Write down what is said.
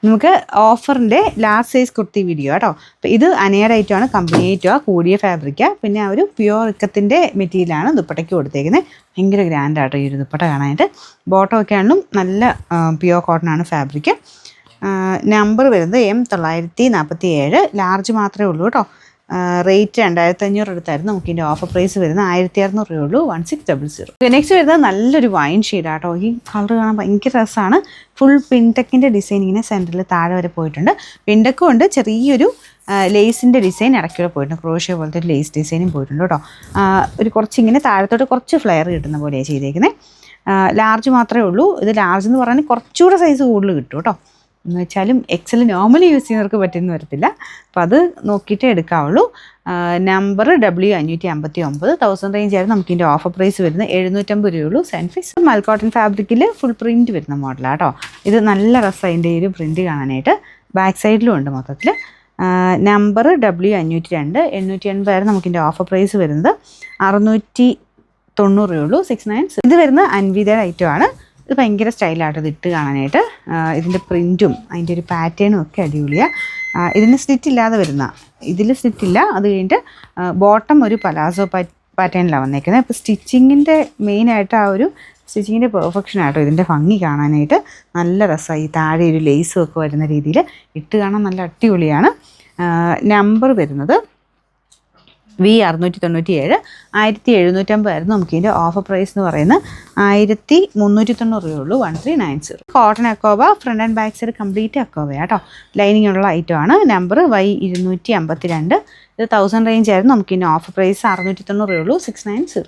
നമുക്ക് ഓഫറിൻ്റെ large size kurti video കേട്ടോ. അപ്പോൾ ഇത് അനയുടെ ഐറ്റമാണ്, കമ്പനി ഐറ്റമാണ്, കൂടിയ ഫാബ്രിക്കാണ്. പിന്നെ ഒരു പ്യുവർ ഇക്കത്തിൻ്റെ മെറ്റീരിയലാണ് ദുപ്പട്ടയ്ക്ക് കൊടുത്തേക്കുന്നത്. ഭയങ്കര ഗ്രാൻഡാട്ടോ ഈ ഒരു ദുപ്പട്ട കാണാനായിട്ട്. ബോട്ടമൊക്കെ ആണെങ്കിലും നല്ല പ്യുവർ കോട്ടൺ ആണ് ഫാബ്രിക്. നമ്പർ വരുന്നത് M947, ലാർജ് മാത്രമേ ഉള്ളൂ കേട്ടോ. റേറ്റ് 2500 എടുത്തായിരുന്നു. നമുക്ക് ഇതിൻ്റെ ഓഫർ പ്രൈസ് വരുന്നത് 1600 രൂപയുള്ളൂ. 1600. നെക്സ്റ്റ് വരുന്നത് നല്ലൊരു വൈൻ ഷെയ്ഡാട്ടോ. ഈ കളർ കാണാൻ ഭയങ്കര രസമാണ്. ഫുൾ പിൻടെക്കിൻ്റെ ഡിസൈൻ ഇങ്ങനെ സെൻറ്ററിൽ താഴെ വരെ പോയിട്ടുണ്ട്. പിൻടെക്കും ഉണ്ട്, ചെറിയൊരു ലേസിൻ്റെ ഡിസൈൻ ഇടയ്ക്കൂടെ പോയിട്ടുണ്ട്. ക്രോഷ്യ പോലത്തെ ഒരു ലേസ് ഡിസൈനും പോയിട്ടുണ്ട് കേട്ടോ. ഒരു കുറച്ചിങ്ങനെ താഴത്തോട്ട് കുറച്ച് ഫ്ലെയർ കിട്ടുന്ന പോലെയാണ് ചെയ്തേക്കുന്നത്. ലാർജ് മാത്രമേ ഉള്ളൂ. ഇത് ലാർജ് എന്ന് പറഞ്ഞാൽ കുറച്ചുകൂടെ സൈസ് കൂടുതൽ കിട്ടും കേട്ടോ. എന്ന് വെച്ചാലും എക്സൽ നോർമലി യൂസ് ചെയ്യുന്നവർക്ക് പറ്റുമെന്ന് വരത്തില്ല. അപ്പോൾ അത് നോക്കിയിട്ടേ എടുക്കാവുള്ളൂ. നമ്പർ W559, 1000 റേഞ്ച് ആയിരുന്നു. നമുക്ക് ഇതിൻ്റെ ഓഫർ പ്രൈസ് വരുന്നത് 750 രൂപയുള്ളൂ. സെൻഫിക്സ് മൽക്കോട്ടൺ ഫാബ്രിക്കിൽ ഫുൾ പ്രിൻറ്റ് വരുന്ന മോഡലാണ് കേട്ടോ. ഇത് നല്ല രസമാണ് ഇതിൻ്റെ ഒരു പ്രിൻറ്റ് കാണാനായിട്ട്. ബാക്ക് സൈഡിലും ഉണ്ട് മൊത്തത്തിൽ. നമ്പർ W502, 880 ആയിരുന്നു. നമുക്കിതിൻ്റെ ഓഫർ പ്രൈസ് വരുന്നത് 690 രൂപയുള്ളൂ. 696. ഇത് വരുന്ന അൻവിതയുടെ ഐറ്റമാണ്. ഇത് ഭയങ്കര സ്റ്റൈലായിട്ട് ഇത് ഇട്ട് കാണാനായിട്ട്. ഇതിൻ്റെ പ്രിൻറ്റും അതിൻ്റെ ഒരു പാറ്റേണും ഒക്കെ അടിപൊളിയാണ്. ഇതിന് സ്ലിറ്റ് ഇല്ലാതെ വരുന്ന, ഇതിൽ സ്ലിറ്റ് ഇല്ല. അത് കഴിഞ്ഞിട്ട് ബോട്ടം ഒരു പലാസോ പാറ്റേണിലാണ് വന്നേക്കുന്നത്. അപ്പോൾ സ്റ്റിച്ചിങ്ങിൻ്റെ മെയിനായിട്ട് ആ ഒരു സ്റ്റിച്ചിങ്ങിൻ്റെ പെർഫെക്ഷൻ ആയിട്ടോ ഇതിൻ്റെ ഭംഗി കാണാനായിട്ട് നല്ല രസമായി. താഴെ ഒരു ലേസും ഒക്കെ വരുന്ന രീതിയിൽ ഇട്ട് കാണാൻ നല്ല അടിപൊളിയാണ്. നമ്പർ വരുന്നത് V697, 1750 ആയിരുന്നു. നമുക്ക് ഇതിൻ്റെ ഓഫർ പ്രൈസ് എന്ന് പറയുന്നത് 1390 രൂപയുള്ളൂ. 1390. കോട്ടൺ അക്കോബ, front and back side complete അക്കോബയാണ് കേട്ടോ. ലൈനിങ് ഉള്ള ഐറ്റമാണ്. Number Y252. ഇത് 1000 റേഞ്ച് ആയിരുന്നു. നമുക്ക് ഇതിൻ്റെ ഓഫർ പ്രൈസ് 690 രൂപയുള്ളൂ. 690.